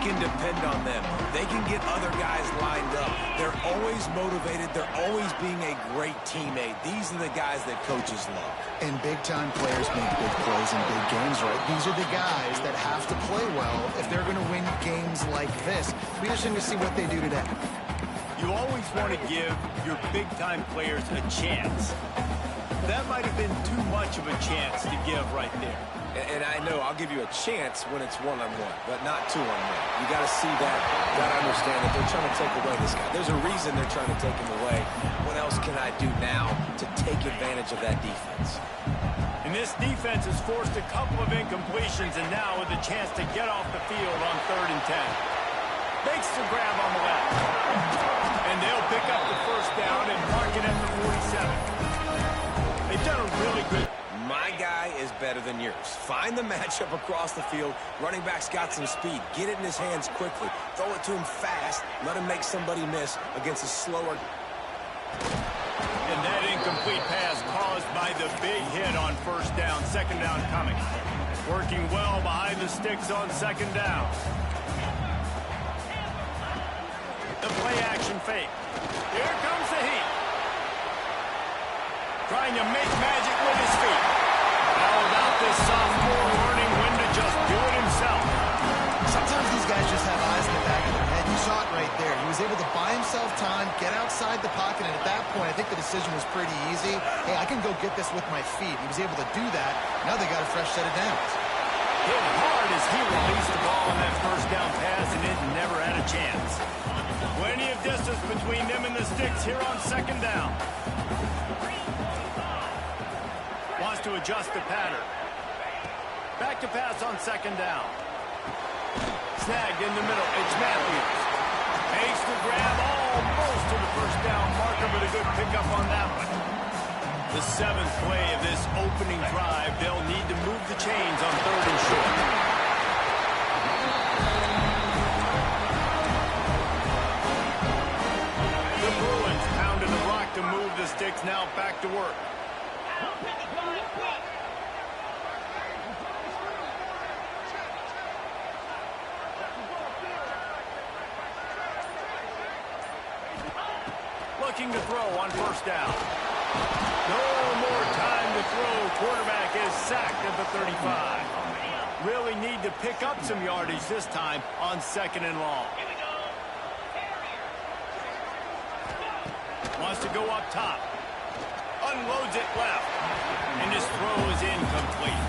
can depend on them. They can get other guys lined up. They're always motivated. They're always being a great teammate. These are the guys that coaches love. And big-time players make big plays in big games, right? These are the guys that have to play well if they're going to win games like this. We just need to see what they do today. You always want to give your big-time players a chance. That might have been too much of a chance to give right there. And I know I'll give you a chance when it's one-on-one, but not two-on-one. You got to see that. You got to understand that they're trying to take away this guy. There's a reason they're trying to take him away. What else can I do now to take advantage of that defense? And this defense has forced a couple of incompletions, and now with a chance to get off the field on 3rd and 10. Makes the grab on the left. And they'll pick up the first down and mark it at the 47. They've done a really good... My guy is better than yours. Find the matchup across the field. Running back's got some speed. Get it in his hands quickly. Throw it to him fast. Let him make somebody miss against a slower... And that incomplete pass caused by the big hit on 1st down. 2nd down coming. Working well behind the sticks on 2nd down. The play-action fake. Here comes the heat. Trying to make magic with his feet. How about this sophomore learning when to just do it himself? Sometimes these guys just have eyes in the back of their head. You saw it right there. He was able to buy himself time, get outside the pocket, and at that point, I think the decision was pretty easy. Hey, I can go get this with my feet. He was able to do that. Now they got a fresh set of downs. Hit hard as he released the ball on that 1st down pass, and it never had a chance. Plenty of distance between them and the sticks here on 2nd down. Wants to adjust the pattern. Back to pass on 2nd down. Snagged in the middle. It's Matthews. Makes the grab almost to the 1st down marker, but a good pickup on that one. The 7th play of this opening drive. They'll need to move the chains on 3rd and short. The Bruins pounded the block to move the sticks. Now back to work. Looking to throw on 1st down. No more time to throw. Quarterback is sacked at the 35. Really need to pick up some yardage this time on 2nd and long. Wants to go up top. Unloads it left. And his throw is incomplete.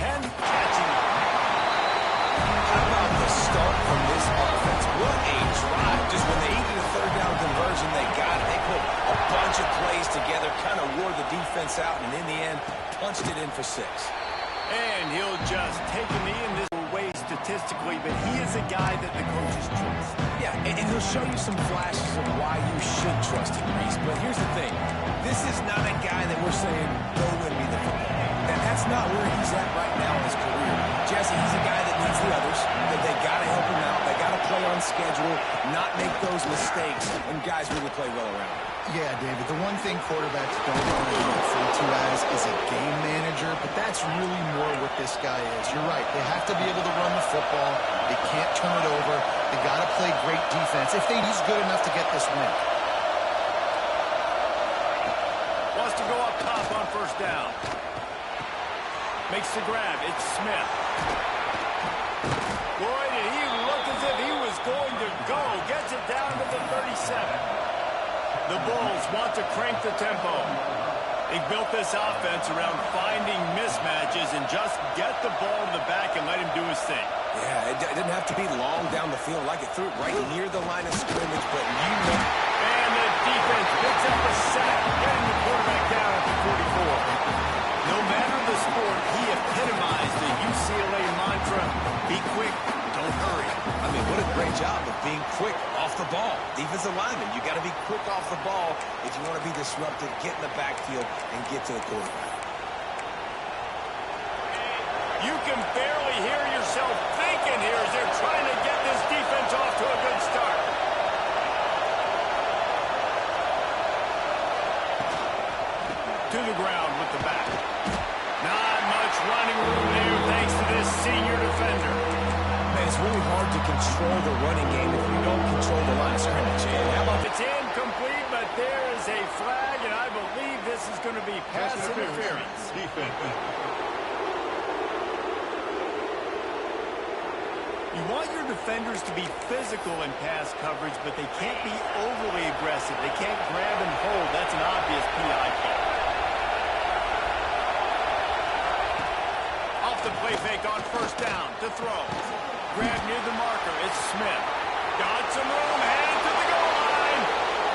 10 catching. How about the start from this offense? What a drive. Just when they needed a 3rd down conversion, they got it. They put a bunch of plays together, kind of wore the defense out, and in the end, punched it in for 6. And he'll just take a knee in this way statistically, but he is a guy that the coaches trust. Yeah, and he'll show you some flashes of why you should trust him, Reese. But here's the thing. This is not a guy that we're saying, go win me the football. That's not where he's at right now in his career. Jesse, he's a guy that needs the others, that they got to help him out. They got to play on schedule, not make those mistakes, and guys really play well around him. Yeah, David, the one thing quarterbacks don't want to be referred to as is a game manager, but that's really more what this guy is. You're right. They have to be able to run the football. They can't turn it over. They got to play great defense if he's good enough to get this win. Wants to go up top on 1st down. Makes the grab. It's Smith. Boy, did he look as if he was going to go. Gets it down to the 37. The Bulls want to crank the tempo. They built this offense around finding mismatches and just get the ball to the back and let him do his thing. Yeah, it didn't have to be long down the field. Like it threw it right near the line of scrimmage, but you know. And the defense picks up a sack, getting the quarterback down at the 44. No matter the sport, he epitomized the UCLA mantra, be quick, don't hurry. I mean, what a great job of being quick off the ball. Defensive lineman, you got to be quick off the ball if you want to be disruptive, get in the backfield, and get to the quarterback. You can barely hear yourself thinking here as they're trying to get this defense off to a good start. To the ground with the back. Not much running room there thanks to this senior defender. to control the running game if you don't control the line of scrimmage. And how about it's incomplete, but there is a flag, and I believe this is going to be pass interference. You want your defenders to be physical in pass coverage, but they can't be overly aggressive. They can't grab and hold. That's an obvious PI call. Off the play fake on first down to throw. Grab near the marker. It's Smith. Got some room. Headed to the goal line.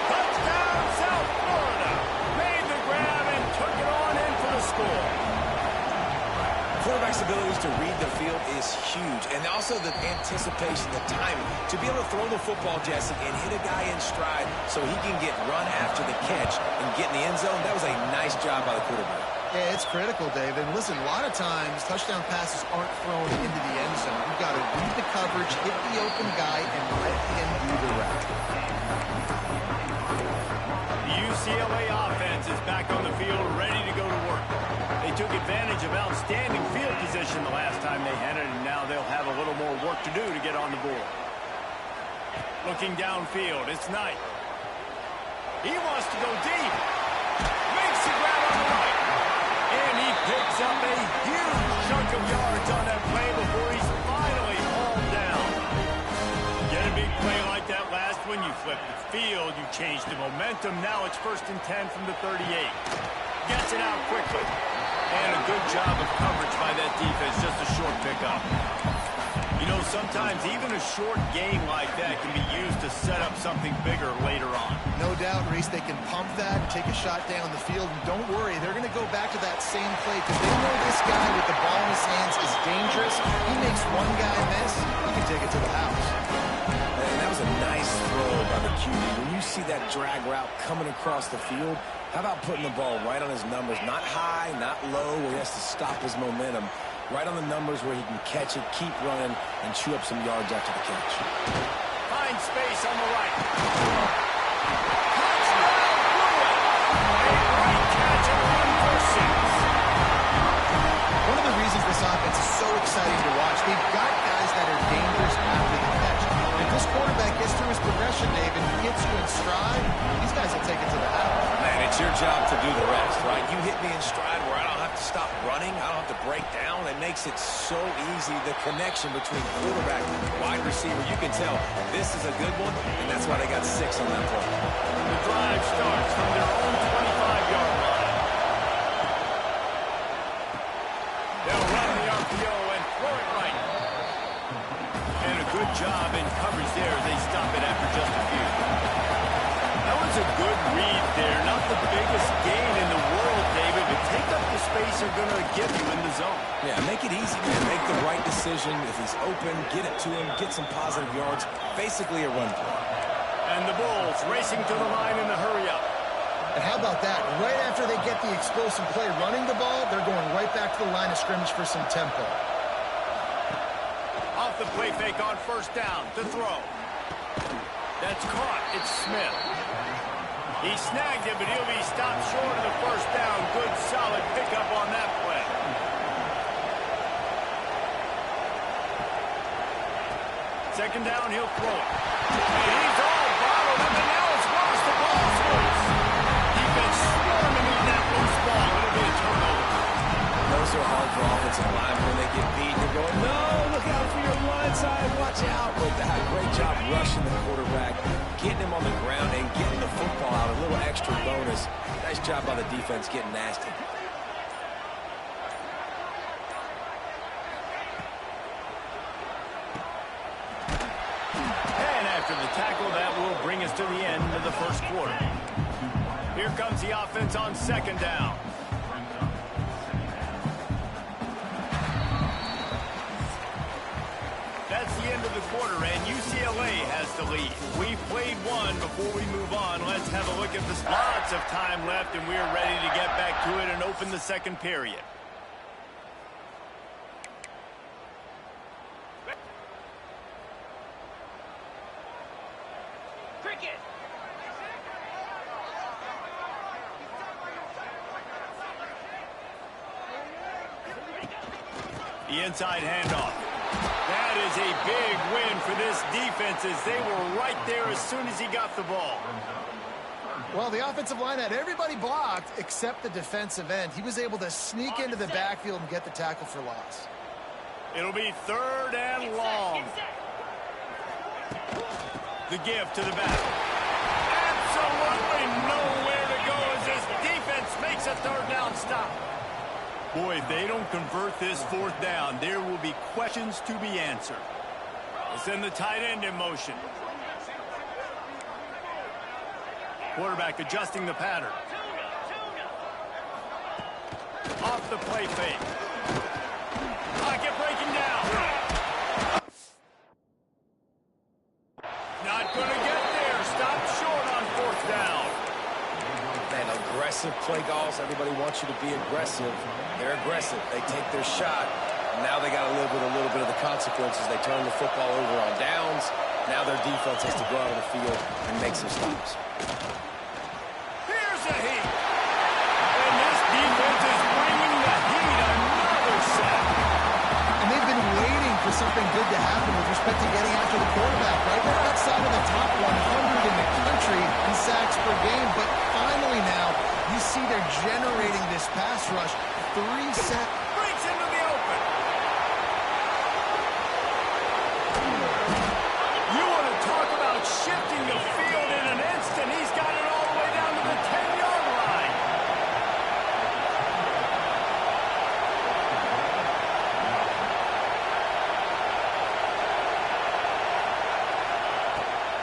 Touchdown, South Florida. Made the grab and took it on in for the score. Quarterback's abilities to read the field is huge, and also the anticipation, the timing. To be able to throw the football, Jesse, and hit a guy in stride so he can get run after the catch and get in the end zone, that was a nice job by the quarterback. Yeah, it's critical, Dave. And listen, a lot of times touchdown passes aren't thrown into the end zone. You've got to read the coverage, hit the open guy, and let him do the rest. The UCLA offense is back on the field, ready to go to work. They took advantage of outstanding field position the last time they had it, and now they'll have a little more work to do to get on the board. Looking downfield, it's Knight. He wants to go deep. Makes the grab on the right. And he picks up a huge chunk of yards on that play before he's finally hauled down. Get a big play like that last one, you flip the field, you change the momentum. Now it's 1st and 10 from the 38. Gets it out quickly. And a good job of coverage by that defense, just a short pickup. You know, sometimes even a short game like that can be used to set up something bigger later on. No doubt, Reese, they can pump that, take a shot down the field, and don't worry, they're going to go back to that same play because they know this guy with the ball in his hands is dangerous. He makes one guy miss, he can take it to the house. And that was a nice throw by the QB. When you see that drag route coming across the field, how about putting the ball right on his numbers? Not high, not low, where he has to stop his momentum. Right on the numbers where he can catch it, keep running, and chew up some yards after the catch. Find space on the right. Touchdown, Blewett. A great catch and run for 6. One of the reasons this offense is so exciting to watch, they've got guys that are dangerous after the catch. And if this quarterback gets through his progression, Dave, and gets you in stride, these guys will take it to the house. Man, it's your job to do the rest, right? You hit me in stride where I don't have to stop running. I don't have to break down. It makes it so easy, the connection between quarterback and wide receiver. You can tell this is a good one, and that's why they got 6 on that play. The drive starts from their own 25-yard line. They'll run the RPO and throw it right. And a good job in coverage there as they stop it after just a few. That was a good read there. Not the biggest gain in the world, David, but take up the space they're going to give you in the zone. Yeah, make it easy, man. Make the right decision. If he's open, get it to him, get some positive yards. Basically a run play. And the Bulls racing to the line in the hurry-up. And how about that? Right after they get the explosive play running the ball, they're going right back to the line of scrimmage for some tempo. Off the play fake on first down to throw. That's caught. It's Smith. He snagged it, but he'll be stopped short of the first down. Good, solid pickup on that play. Second down, he'll throw it. And he's all bottled up, and now it's lost. The ball's loose. Defense swarming on that loose ball. It'll be a turnover. Those are hard for offensive line when they get beat. They're going, no, look out for your blind side. Watch out. But great job rushing the quarterback, getting him on the ground, and getting the football out. A little extra bonus. Nice job by the defense getting nasty. And after the tackle, that will bring us to the end of the first quarter. Here comes the offense on second down. That's the end of the quarter, and UCLA has the lead. We've played one. Before we move on, let's have a look at this. Lots of time left, and we're ready to get back to it and open the second period. Cricket. The inside handoff. That That is a big win for this defense as they were right there as soon as he got the ball. Well, the offensive line had everybody blocked except the defensive end. He was able to sneak into the backfield and get the tackle for loss. It'll be 3rd and long. The give to the back. Absolutely nowhere to go as this defense makes a 3rd down stop. Boy, if they don't convert this 4th down, there will be questions to be answered. They'll send the tight end in motion. Quarterback adjusting the pattern. Off the play fake. Pocket breaking down. Not going to get there. Stopped short on 4th down. Man, aggressive play calls. Everybody wants you to be aggressive. They're aggressive. They take their shot. Now they got to live with a little bit of the consequences. They turn the football over on downs. Now their defense has to go out on the field and make some stops. Here's a heat. And this defense is bringing the heat. Another sack. And they've been waiting for something good to happen with respect to getting after the quarterback, right? They're outside of the top 100 in the country in sacks per game, but finally now you see they're generating this pass rush. 3 sacks. Breaks into the open. You want to talk about shifting the field in an instant. He's got it all the way down to the 10-yard line.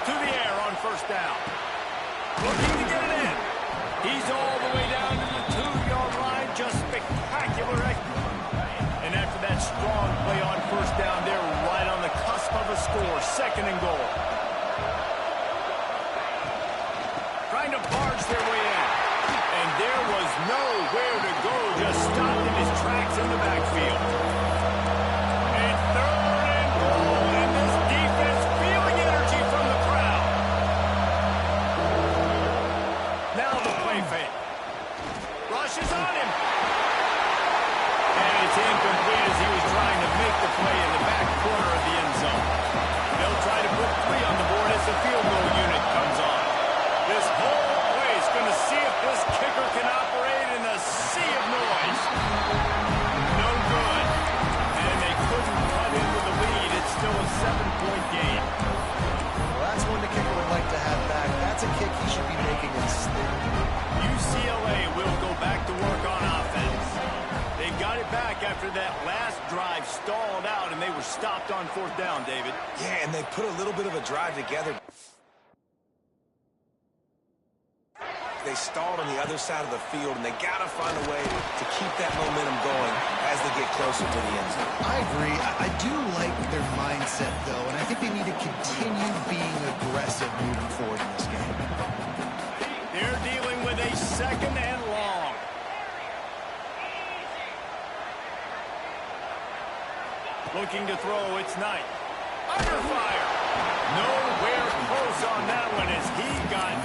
To the air on 1st down. Looking to get it in. He's all the way down to the 2-yard line. Just spectacular. And after that strong play on 1st down, they're right on the cusp of a score. 2nd and goal. Trying to barge their way in. And there was nowhere to go. Just stopped in his tracks in the backfield. And 3rd and goal. And this defense feeling energy from the crowd. Now the play fake. Rushes on him. And it's incomplete as he was trying to make the play in the back corner of the end zone. They'll try to put 3 on the board as the field goal unit comes on. This whole play is going to see if this kicker can operate in a sea of noise. No good. And they couldn't cut into the lead. It's still a 7-point game. Well, that's one the kicker would like to have back. That's a kick he should be making instead. UCLA will go back to work on offense. They got it back after that last drive stalled out, and they were stopped on 4th down, David. Yeah, and they put a little bit of a drive together. They stalled on the other side of the field, and they got to find a way to keep that momentum going as they get closer to the end zone. I agree. I do like their mindset, though, and I think they need to continue being aggressive moving forward in this game. They're dealing with a 2nd and long. Looking to throw, it's Knight. Under fire. Nowhere close on that one as he got